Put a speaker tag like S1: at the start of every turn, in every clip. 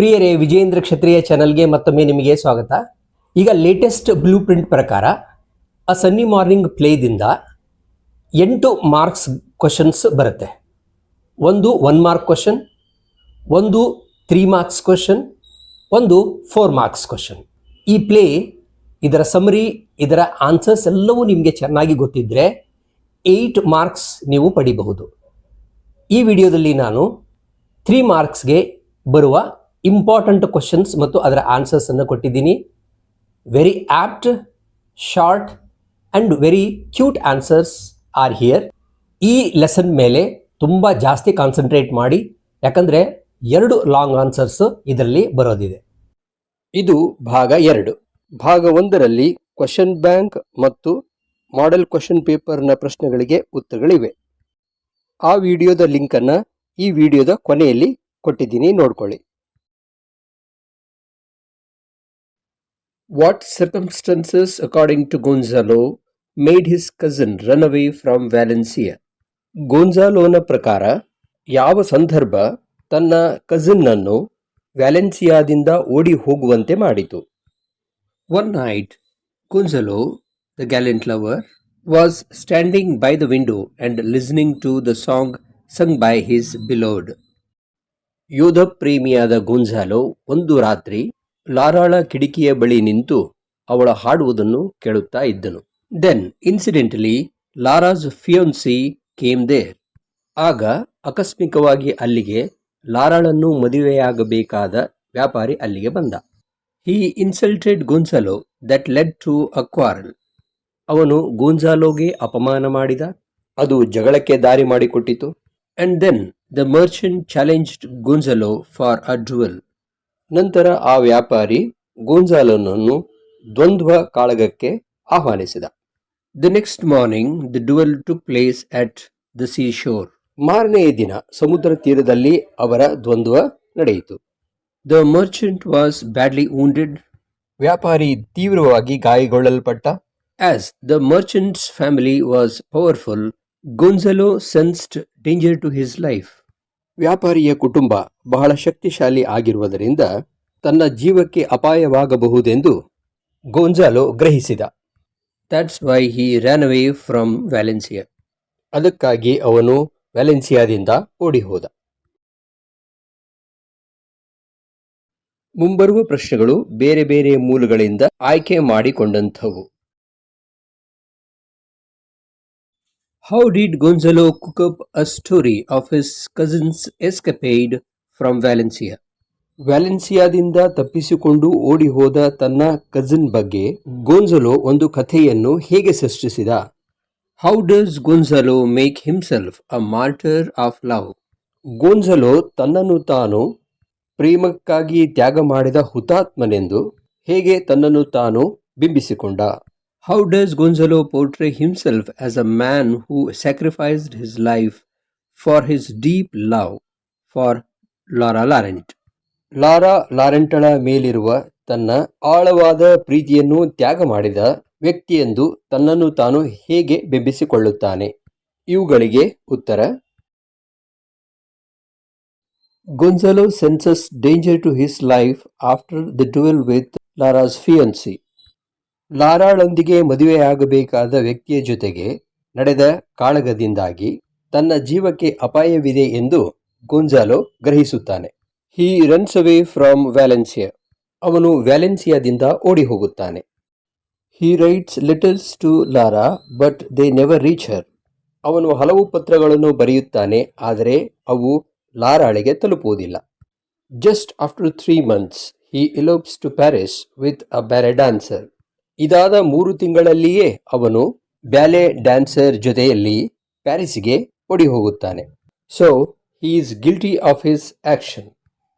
S1: ಪ್ರಿಯರೇ, ವಿಜೇಂದ್ರ ಕ್ಷತ್ರಿಯ ಚಾನಲ್ಗೆ ಮತ್ತೊಮ್ಮೆ ನಿಮಗೆ ಸ್ವಾಗತ. ಈಗ ಲೇಟೆಸ್ಟ್ ಬ್ಲೂ ಪ್ರಿಂಟ್ ಪ್ರಕಾರ ಅ ಸನ್ನಿ ಮಾರ್ನಿಂಗ್ ಪ್ಲೇದಿಂದ 8 ಮಾರ್ಕ್ಸ್ ಕ್ವಶನ್ಸ್ ಬರುತ್ತೆ. ಒಂದು 1 ಮಾರ್ಕ್ ಕ್ವಶನ್, ಒಂದು 3 ಮಾರ್ಕ್ಸ್ ಕ್ವಶನ್, ಒಂದು 4 ಮಾರ್ಕ್ಸ್ ಕ್ವಶನ್. ಈ ಪ್ಲೇ, ಇದರ ಸಮರಿ, ಇದರ ಆನ್ಸರ್ಸ್ ಎಲ್ಲವೂ ನಿಮಗೆ ಚೆನ್ನಾಗಿ ಗೊತ್ತಿದ್ದರೆ 8 ಮಾರ್ಕ್ಸ್ ನೀವು ಪಡಿಬಹುದು. ಈ ವಿಡಿಯೋದಲ್ಲಿ ನಾನು 3 ಮಾರ್ಕ್ಸ್ಗೆ ಬರುವ ಇಂಪಾರ್ಟೆಂಟ್ ಕ್ವಶನ್ಸ್ ಮತ್ತು ಅದರ ಆನ್ಸರ್ಸ್ ಅನ್ನು ಕೊಟ್ಟಿದ್ದೀನಿ. Very apt, short and very cute answers are here. ಈ ಲೆಸನ್ ಮೇಲೆ ತುಂಬ ಜಾಸ್ತಿ ಕಾನ್ಸಂಟ್ರೇಟ್ ಮಾಡಿ, ಯಾಕಂದರೆ 2 ಲಾಂಗ್ ಆನ್ಸರ್ಸ್ ಇದರಲ್ಲಿ ಬರೋದಿದೆ. ಇದು ಭಾಗ 2. ಭಾಗ 1ರಲ್ಲಿ ಕ್ವಶನ್ ಬ್ಯಾಂಕ್ ಮತ್ತು ಮಾಡೆಲ್ ಕ್ವಶನ್ ಪೇಪರ್ನ ಪ್ರಶ್ನೆಗಳಿಗೆ ಉತ್ತರಗಳಿವೆ. ಆ ವಿಡಿಯೋದ ಲಿಂಕನ್ನು ಈ ವಿಡಿಯೋದ ಕೊನೆಯಲ್ಲಿ ಕೊಟ್ಟಿದ್ದೀನಿ, ನೋಡ್ಕೊಳ್ಳಿ. What circumstances, according to Gonzalo, made his cousin run away from Valencia? ಗೋನ್ಜಾಲೋನ ಪ್ರಕಾರ ಯಾವ ಸಂದರ್ಭ ತನ್ನ ಕಸಿನ್ನನ್ನು ವ್ಯಾಲೆನ್ಸಿಯಾದಿಂದ ಓಡಿ ಹೋಗುವಂತೆ ಮಾಡಿತು? One night, Gonzalo, the gallant lover, was standing by the window and listening to the song sung by his beloved. ಯೋಧ ಪ್ರೇಮಿಯಾದ ಗೋನ್ಜಾಲೋ ಒಂದು ರಾತ್ರಿ ಲಾರಾಳ ಕಿಟಕಿಯ ಬಳಿ ನಿಂತು ಅವಳ ಹಾಡುವುದನ್ನು ಕೇಳುತ್ತಾ ಇದ್ದನು. Then incidentally Lara's fiance came there. ಆಗ ಆಕಸ್ಮಿಕವಾಗಿ ಅಲ್ಲಿಗೆ ಲಾರಾಳನ್ನು ಮದುವೆಯಾಗಬೇಕಾದ ವ್ಯಾಪಾರಿ ಅಲ್ಲಿಗೆ ಬಂದ. He insulted Gonzalo that led to a quarrel. ಅವನು ಗೋನ್ಜಾಲೋಗೆ ಅಪಮಾನ ಮಾಡಿದ, ಅದು ಜಗಳಕ್ಕೆ ದಾರಿ ಮಾಡಿಕೊಟ್ಟಿತು. And then the merchant challenged Gonzalo for a duel. ನಂತರ ಆ ವ್ಯಾಪಾರಿ ಗೋನ್ಜಾಲೋನನ್ನು ದ್ವಂದ್ವ ಕಾಳಗಕ್ಕೆ ಆಹ್ವಾನಿಸಿದ. The next morning the duel took place at the seashore. ಮಾರನೆಯ ದಿನ ಸಮುದ್ರ ತೀರದಲ್ಲಿ ಅವರ ದ್ವಂದ್ವ ನಡೆಯಿತು. The Merchant was badly wounded. ವ್ಯಾಪಾರಿ ತೀವ್ರವಾಗಿ ಗಾಯಗೊಳ್ಳಲ್ಪಟ್ಟ. As the merchant's family was powerful, Gonzalo sensed danger to his life. ವ್ಯಾಪಾರಿಯ ಕುಟುಂಬ ಬಹಳ ಶಕ್ತಿಶಾಲಿ ಆಗಿರುವುದರಿಂದ ತನ್ನ ಜೀವಕ್ಕೆ ಅಪಾಯವಾಗಬಹುದೆಂದು ಗೋನ್ಜಾಲೋ ಗ್ರಹಿಸಿದ. That's why he ran away from Valencia. ಅದಕ್ಕಾಗಿ ಅವನು ವ್ಯಾಲೆನ್ಸಿಯಾದಿಂದ ಓಡಿ ಹೋದ. ಮುಂಬರುವ ಪ್ರಶ್ನೆಗಳು ಬೇರೆ ಬೇರೆ ಮೂಲಗಳಿಂದ ಆಯ್ಕೆ ಮಾಡಿಕೊಂಡಂಥವು. How did Gonzalo cook up a story of his cousin's escapade from Valencia? ವ್ಯಾಲೆನ್ಸಿಯಾದಿಂದ ತಪ್ಪಿಸಿಕೊಂಡು ಓಡಿ ಹೋದ ತನ್ನ ಕಸಿನ್ ಬಗ್ಗೆ ಗೋನ್ಜಾಲೋ ಒಂದು ಕಥೆಯನ್ನು ಹೇಗೆ ಸೃಷ್ಟಿಸಿದ? How does Gonzalo make himself a martyr of love? ಗೋನ್ಜಾಲೋ ತನ್ನನ್ನು ತಾನು ಪ್ರೇಮಕ್ಕಾಗಿ ತ್ಯಾಗ ಮಾಡಿದ ಹುತಾತ್ಮನೆಂದು ಹೇಗೆ ತನ್ನನ್ನು ತಾನು ಬಿಂಬಿಸಿಕೊಂಡ? How does Gonzalo portray himself as a man who sacrificed his life for his deep love for Lara Laurent? Lara ಲಾರೆಂಟಳ ಮೇಲಿರುವ ತನ್ನ ಆಳವಾದ ಪ್ರೀತಿಯನ್ನು ತ್ಯಾಗ ಮಾಡಿದ ವ್ಯಕ್ತಿಯೆಂದು ತನ್ನನ್ನು ತಾನು ಹೇಗೆ ಬಿಂಬಿಸಿಕೊಳ್ಳುತ್ತಾನೆ? ಇವುಗಳಿಗೆ ಉತ್ತರ: Gonzalo senses danger to his life after the duel with Lara's fiancé. ಲಾರಾಳೊಂದಿಗೆ ಮದುವೆಯಾಗಬೇಕಾದ ವ್ಯಕ್ತಿಯ ಜೊತೆಗೆ ನಡೆದ ಕಾಳಗದಿಂದಾಗಿ ತನ್ನ ಜೀವಕ್ಕೆ ಅಪಾಯವಿದೆ ಎಂದು ಗೋನ್ಜಾಲೋ ಗ್ರಹಿಸುತ್ತಾನೆ. ಹಿ ರನ್ಸ್ ಅವೇ ಫ್ರಮ್ ವ್ಯಾಲೆನ್ಸಿಯಾ. ಅವನು ವ್ಯಾಲೆನ್ಸಿಯಾದಿಂದ ಓಡಿ ಹೋಗುತ್ತಾನೆ. He writes letters to Lara but they never reach her. ಅವನು ಹಲವು ಪತ್ರಗಳನ್ನು ಬರೆಯುತ್ತಾನೆ, ಆದರೆ ಅವು ಲಾರಾಳಿಗೆ ತಲುಪುವುದಿಲ್ಲ. Just after 3 months he elopes to Paris with a ballet dancer. ಇದಾದ 3 ತಿಂಗಳಲ್ಲಿಯೇ ಅವನು ಬ್ಯಾಲೆ ಡ್ಯಾನ್ಸರ್ ಜೊತೆಯಲ್ಲಿ ಪ್ಯಾರಿಸ್ಗೆ ಓಡಿ ಹೋಗುತ್ತಾನೆ. So he is guilty of his action.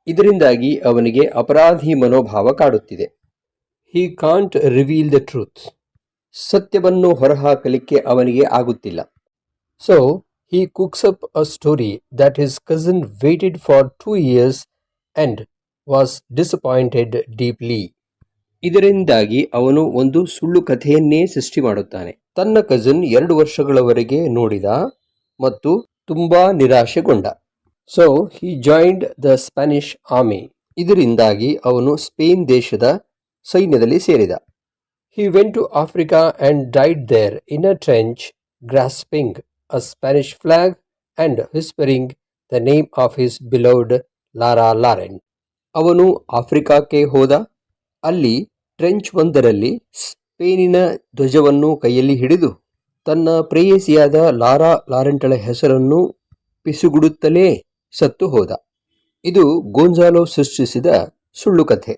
S1: ಇದರಿಂದಾಗಿ ಅವನಿಗೆ ಅಪರಾಧಿ ಮನೋಭಾವ ಕಾಡುತ್ತಿದೆ. He can't reveal the truth. ಸತ್ಯವನ್ನು ಹೊರಹಾಕಲಿಕ್ಕೆ ಅವನಿಗೆ ಆಗುತ್ತಿಲ್ಲ. So he cooks up a story that his cousin weighted for 2 years and was disappointed deeply. ಇದರಿಂದಾಗಿ ಅವನು ಒಂದು ಸುಳ್ಳು ಕಥೆಯನ್ನೇ ಸೃಷ್ಟಿ ಮಾಡುತ್ತಾನೆ. ತನ್ನ ಕಸಿನ್ 2 ವರ್ಷಗಳವರೆಗೆ ನೋಡಿದ ಮತ್ತು ತುಂಬಾ ನಿರಾಶೆಗೊಂಡ. So he joined the Spanish army. ಇದರಿಂದಾಗಿ ಅವನು ಸ್ಪೇನ್ ದೇಶದ ಸೈನ್ಯದಲ್ಲಿ ಸೇರಿದ. He went to Africa and died there in a trench, grasping a Spanish flag and whispering the name of his beloved Lara Laurent. ಅವನು ಆಫ್ರಿಕಾಕ್ಕೆ ಹೋದ. ಅಲ್ಲಿ ಟ್ರೆಂಚ್ ಒಂದರಲ್ಲಿ ಸ್ಪೇನಿನ ಧ್ವಜವನ್ನು ಕೈಯಲ್ಲಿ ಹಿಡಿದು ತನ್ನ ಪ್ರೇಯಸಿಯಾದ ಲಾರಾ ಲಾರೆಂಟಳ ಹೆಸರನ್ನು ಪಿಸುಗುಡುತ್ತಲೇ ಸತ್ತು ಹೋದ. ಇದು ಗೋನ್ಜಾಲೋ ಸೃಷ್ಟಿಸಿದ ಸುಳ್ಳು ಕಥೆ.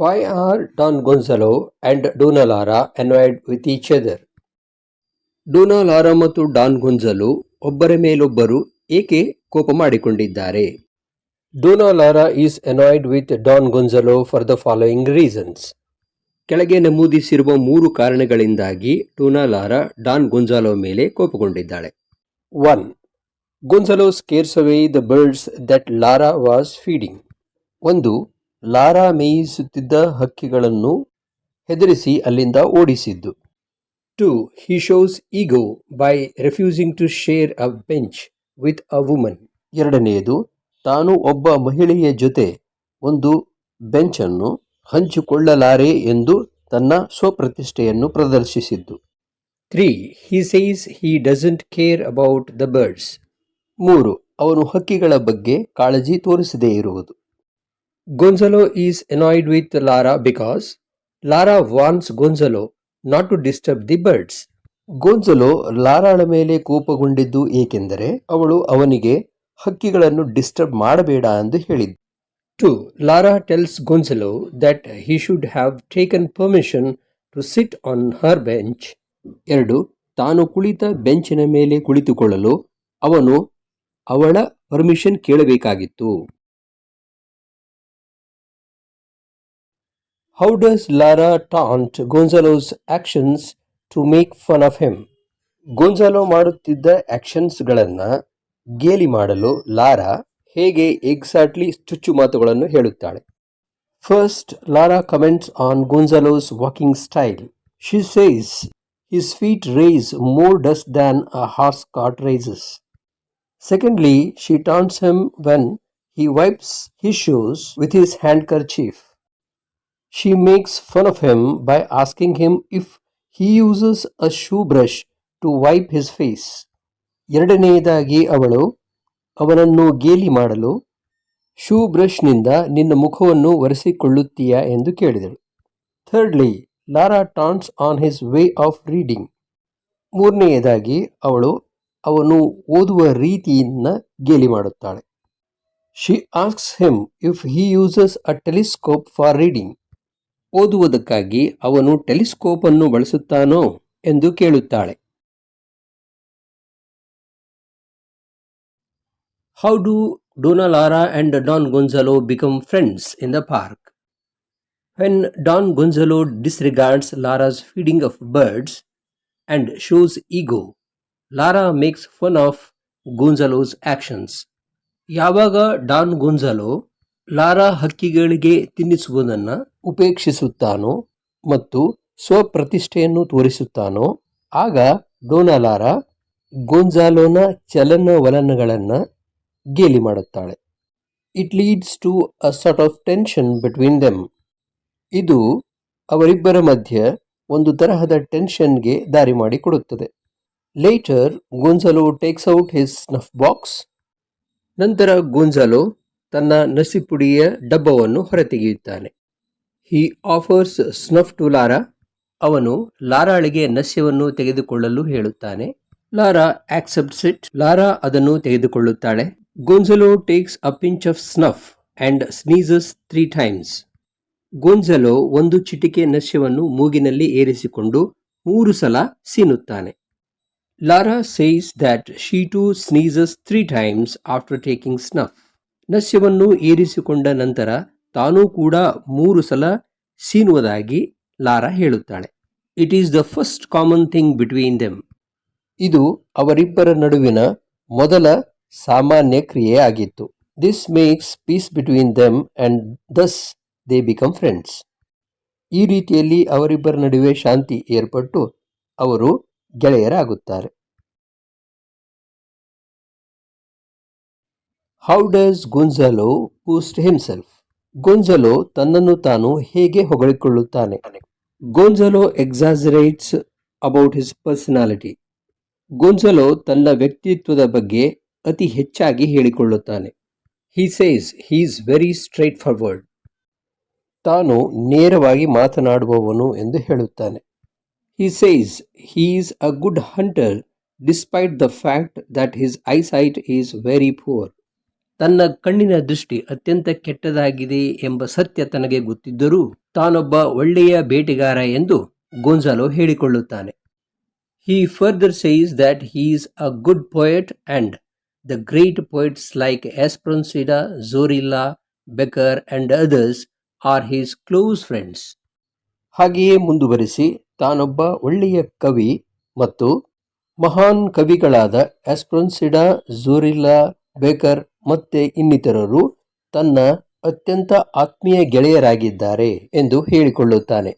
S1: Why are Don Gonzalo and Donna Lara annoyed with each other? Dona Lara ಮತ್ತು ಡಾನ್ ಗೊಂಜಾಲೋ ಒಬ್ಬರ ಮೇಲೊಬ್ಬರು ಏಕೆ ಕೋಪ ಮಾಡಿಕೊಂಡಿದ್ದಾರೆ? Dona Lara is annoyed with Don Gonzalo for the following reasons. ಕೆಳಗೆ ನಮೂದಿಸಿರುವ 3 ಕಾರಣಗಳಿಂದಾಗಿ ಡೋನಾ ಲಾರಾ ಡಾನ್ ಗೊಂಜಾಲೋ ಮೇಲೆ ಕೋಪಗೊಂಡಿದ್ದಾಳೆ. 1. Gonzalo scares away the birds that Lara was feeding. 1. Lara ಮೇಯಿಸುತ್ತಿದ್ದ ಹಕ್ಕಿಗಳನ್ನು ಹೆದರಿಸಿ ಅಲ್ಲಿಂದ ಓಡಿಸಿದ್ದು. 2. He shows ego by refusing to share a bench with a woman. 2. ತಾನು ಒಬ್ಬ ಮಹಿಳೆಯ ಜೊತೆ ಒಂದು ಬೆಂಚನ್ನು ಹಂಚಿಕೊಳ್ಳಲಾರೆ ಎಂದು ತನ್ನ ಸ್ವಪ್ರತಿಷ್ಠೆಯನ್ನು ಪ್ರದರ್ಶಿಸಿದ್ದು. 3. He says he doesn't care about the birds. 3. ಅವನು ಹಕ್ಕಿಗಳ ಬಗ್ಗೆ ಕಾಳಜಿ ತೋರಿಸದೇ ಇರುವುದು. Gonzalo is annoyed with Lara because Lara warns Gonzalo not to disturb the birds. ಗೊಂಜಲೋ ಲಾರಾಳ ಮೇಲೆ ಕೋಪಗೊಂಡಿದ್ದು ಏಕೆಂದರೆ ಅವಳು ಅವನಿಗೆ ಹಕ್ಕಿಗಳನ್ನು ಡಿಸ್ಟರ್ಬ್ ಮಾಡಬೇಡ ಎಂದು ಹೇಳಿದ್ದು. 2. Lara tells Gonzalo that he should have taken permission to sit on her bench. 2. ತಾನು ಕುಳಿತ ಬೆಂಚಿನ ಮೇಲೆ ಕುಳಿತುಕೊಳ್ಳಲು ಅವನು ಅವಳ permission ಕೇಳಬೇಕಾಗಿತ್ತು. How does Lara taunt Gonzalo's actions to make fun of him? Gonzalo ಮಾಡುತ್ತಿದ್ದ ಆಕ್ಷನ್ಸ್ಗಳನ್ನು ಗೇಲಿ ಮಾಡಲು ಲಾರಾ ಹೇಗೆ ಎಕ್ಸಾಕ್ಟ್ಲಿ ಚುಚ್ಚು ಮಾತುಗಳನ್ನು ಹೇಳುತ್ತಾಳೆ. First, Lara comments on Gonzalo's walking style. She says his feet raise more dust than a horse cart raises. Secondly, she taunts him when he wipes his shoes with his handkerchief. She makes fun of him by asking him if he uses a shoe brush to wipe his face. ಎರಡನೆಯದಾಗಿ ಅವಳು ಅವನನ್ನು ಗೇಲಿ ಮಾಡಲು shoe ಬ್ರಷ್ನಿಂದ ನಿನ್ನ ಮುಖವನ್ನು ಒರೆಸಿಕೊಳ್ಳುತ್ತೀಯಾ ಎಂದು ಕೇಳಿದಳು. Thirdly, Lara taunts on his way of reading. ಮೂರನೆಯದಾಗಿ ಅವಳು ಅವನು ಓದುವ ರೀತಿಯನ್ನು ಗೇಲಿ ಮಾಡುತ್ತಾಳೆ. She asks him if he uses a telescope for reading. ಓದುವುದಕ್ಕಾಗಿ ಅವನು ಟೆಲಿಸ್ಕೋಪ್ ಅನ್ನು ಬಳಸುತ್ತಾನೋ ಎಂದು ಕೇಳುತ್ತಾಳೆ. How do Donna Lara and Don Gonzalo become friends in the park? When Don Gonzalo disregards Lara's feeding of birds and shows ego, Lara makes fun of Gonzalo's actions. ಯಾವಾಗ Don Gonzalo Lara ಹಕ್ಕಿಗಳಿಗೆ ತಿನ್ನಿಸುವುದನ್ನು ಉಪೇಕ್ಷಿಸುತ್ತಾನೋ ಮತ್ತು ಸ್ವಪ್ರತಿಷ್ಠೆಯನ್ನು ತೋರಿಸುತ್ತಾನೋ ಆಗ Dona Lara ಗೊಂಜಾಲೋನ ಚಲನವಲನಗಳನ್ನು ಗೇಲಿ ಮಾಡುತ್ತಾಳೆ. It leads to a sort of tension between them. ಇದು ಅವರಿಬ್ಬರ ಮಧ್ಯೆ ಒಂದು ತರಹದ ಟೆನ್ಷನ್ಗೆ ದಾರಿ ಮಾಡಿಕೊಡುತ್ತದೆ. Later Gonzalo takes out his snuff box. ನಂತರ ಗೊಂಜಾಲೋ ತನ್ನ ನಸಿಪುಡಿಯ ಡಬ್ಬವನ್ನು ಹೊರತೆಗೆಯುತ್ತಾನೆ. He offers snuff to Laura. ಅವನು ಲಾರಾಳಿಗೆ ನಸ್ಯವನ್ನು ತೆಗೆದುಕೊಳ್ಳಲು ಹೇಳುತ್ತಾನೆ. Lara accepts it. ಲಾರಾ ಅದನ್ನು ತೆಗೆದುಕೊಳ್ಳುತ್ತಾಳೆ. Gonzalo takes a pinch of snuff and sneezes 3 times. Gonzalo ಒಂದು ಚಿಟಿಕೆ ನಸ್ಯವನ್ನು ಮೂಗಿನಲ್ಲಿ ಏರಿಸಿಕೊಂಡು 3 ಸಲ ಸೀನುತ್ತಾನೆ. Lara says that she too sneezes 3 times after taking snuff. ನಸ್ಯವನ್ನು ಏರಿಸಿಕೊಂಡ ನಂತರ ತಾನೂ ಕೂಡ 3 ಸಲ ಸೀನುವುದಾಗಿ ಲಾರಾ ಹೇಳುತ್ತಾಳೆ. It is the first common thing between them. ಇದು ಅವರಿಬ್ಬರ ನಡುವಿನ ಮೊದಲ ಸಾಮಾನ್ಯ ಕ್ರಿಯೆ ಆಗಿತ್ತು. This makes peace between them and thus they become friends. ಈ ರೀತಿಯಲ್ಲಿ ಅವರಿಬ್ಬರ ನಡುವೆ ಶಾಂತಿ ಏರ್ಪಟ್ಟು ಅವರು ಗೆಳೆಯರಾಗುತ್ತಾರೆ. How does Gonzalo boost himself? Gonzalo ತನ್ನನ್ನು ತಾನು ಹೇಗೆ ಹೊಗಳಿಕೊಳ್ಳುತ್ತಾನೆ? Gonzalo exaggerates about his personality. Gonzalo ತನ್ನ ವ್ಯಕ್ತಿತ್ವದ ಬಗ್ಗೆ ಅತಿ ಹೆಚ್ಚಾಗಿ ಹೇಳಿಕೊಳ್ಳುತ್ತಾನೆ. He says he is very straightforward. ತಾನು ನೇರವಾಗಿ ಮಾತನಾಡುವವನು ಎಂದು ಹೇಳುತ್ತಾನೆ. He says he is a good hunter despite the fact that his eyesight is very poor. ತನ್ನ ಕಣ್ಣಿನ ದೃಷ್ಟಿ ಅತ್ಯಂತ ಕೆಟ್ಟದಾಗಿದೆ ಎಂಬ ಸತ್ಯ ತನಗೆ ಗೊತ್ತಿದ್ದರೂ ತಾನೊಬ್ಬ ಒಳ್ಳೆಯ ಬೇಟೆಗಾರ ಎಂದು Gonzalo ಹೇಳಿಕೊಳ್ಳುತ್ತಾನೆ. He further says that he is a good poet and the great poets like Esperanzada, Zorilla, Becker and others are his close friends. ಹಾಗೆಯೇ ಮುಂದುವರಿಸಿ ತಾನೊಬ್ಬ ಒಳ್ಳೆಯ ಕವಿ ಮತ್ತು ಮಹಾನ್ ಕವಿಗಳಾದ ಎಸ್ಪ್ರೊನ್ಸಿಡಾ, ಝೋರಿಲ್ಲಾ, ಬೇಕರ್ ಮತ್ತೆ ಇನ್ನಿತರರು ತನ್ನ ಅತ್ಯಂತ ಆತ್ಮೀಯ ಗೆಳೆಯರಾಗಿದ್ದಾರೆ ಎಂದು ಹೇಳಿಕೊಳ್ಳುತ್ತಾನೆ.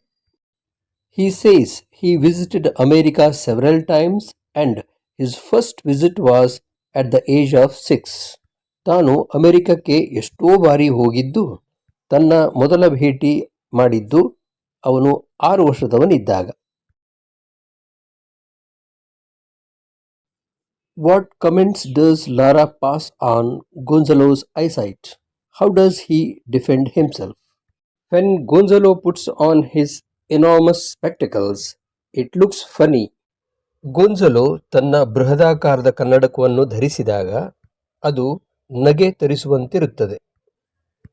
S1: He says he visited America several times and his first visit was at the age of 6. ತಾನು ಅಮೆರಿಕಕ್ಕೆ ಎಷ್ಟೋ ಬಾರಿ ಹೋಗಿದ್ದು ತನ್ನ ಮೊದಲ ಭೇಟಿ ಮಾಡಿದ್ದು ಅವನು 6 ವರ್ಷದವನಿದ್ದಾಗ. What comments does Lara pass on Gonzalo's eyesight? How does he defend himself? When Gonzalo puts on his enormous spectacles, it looks funny. Gonzalo ತನ್ನ ಬೃಹದಾಕಾರದ ಕನ್ನಡಕವನ್ನು ಧರಿಸಿದಾಗ ಅದು ನಗೆ ತರಿಸುವಂತಿರುತ್ತದೆ.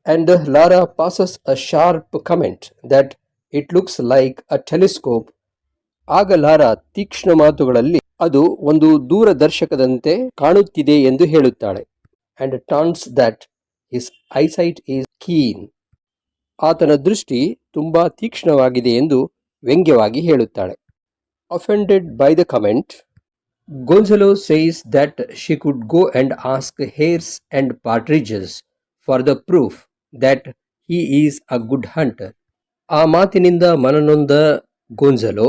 S1: And Lara passes a sharp comment that it looks like a telescope. ಆಗ Lara ತೀಕ್ಷ್ಣ ಮಾತುಗಳಲ್ಲಿ ಅದು ಒಂದು ದೂರದರ್ಶಕದಂತೆ ಕಾಣುತ್ತಿದೆ ಎಂದು ಹೇಳುತ್ತಾಳೆ. And taunts that his eyesight is keen. ಆತನ ದೃಷ್ಟಿ ತುಂಬಾ ತೀಕ್ಷ್ಣವಾಗಿದೆ ಎಂದು ವ್ಯಂಗ್ಯವಾಗಿ ಹೇಳುತ್ತಾಳೆ. Offended by the comment, Gonzalo says that she could go and ask hares and partridges for the proof that he is a good hunter. ಆ ಮಾತಿನಿಂದ ಮನನೊಂದ Gonzalo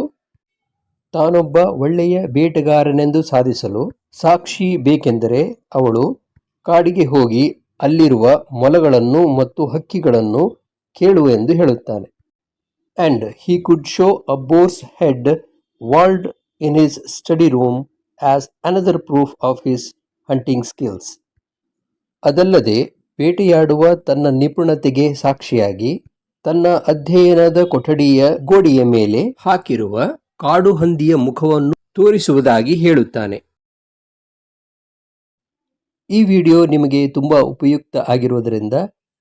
S1: ತಾನೊಬ್ಬ ಒಳ್ಳೆಯ ಬೇಟೆಗಾರನೆಂದು ಸಾಧಿಸಲು ಸಾಕ್ಷಿ ಬೇಕೆಂದರೆ ಅವಳು ಕಾಡಿಗೆ ಹೋಗಿ ಅಲ್ಲಿರುವ ಮೊಲಗಳನ್ನು ಮತ್ತು ಹಕ್ಕಿಗಳನ್ನು ಕೇಳು ಎಂದು ಹೇಳುತ್ತಾನೆ. And he could show a boar's head walled in his study room as another proof of his hunting skills. ಅದಲ್ಲದೆ ಬೇಟೆಯಾಡುವ ತನ್ನ ನಿಪುಣತೆಗೆ ಸಾಕ್ಷಿಯಾಗಿ ತನ್ನ ಅಧ್ಯಯನದ ಕೊಠಡಿಯ ಗೋಡೆಯ ಮೇಲೆ ಹಾಕಿರುವ ಕಾಡು ಹಂದಿಯ ಮುಖವನ್ನು ತೋರಿಸುವುದಾಗಿ ಹೇಳುತ್ತಾನೆ. ಈ ವಿಡಿಯೋ ನಿಮಗೆ ತುಂಬಾ ಉಪಯುಕ್ತ ಆಗಿರುವುದರಿಂದ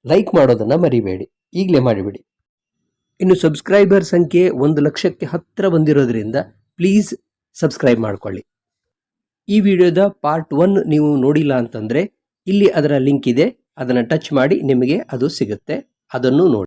S1: ಲೈಕ್ ಮಾಡೋದನ್ನು ಮರಿಬೇಡಿ, ಈಗಲೇ ಮಾಡಿಬಿಡಿ. ಇನ್ನು ಸಬ್ಸ್ಕ್ರೈಬರ್ ಸಂಖ್ಯೆ 1,00,000ಕ್ಕೆ ಹತ್ತಿರ ಬಂದಿರೋದ್ರಿಂದ ಪ್ಲೀಸ್ ಸಬ್ಸ್ಕ್ರೈಬ್ ಮಾಡಿಕೊಳ್ಳಿ. ಈ ವಿಡಿಯೋದ ಪಾರ್ಟ್ 1 ನೀವು ನೋಡಿಲ್ಲ ಅಂತಂದರೆ ಇಲ್ಲಿ ಅದರ ಲಿಂಕ್ ಇದೆ, ಅದನ್ನು ಟಚ್ ಮಾಡಿ ನಿಮಗೆ ಅದು ಸಿಗುತ್ತೆ, ಅದನ್ನು ನೋಡಿ.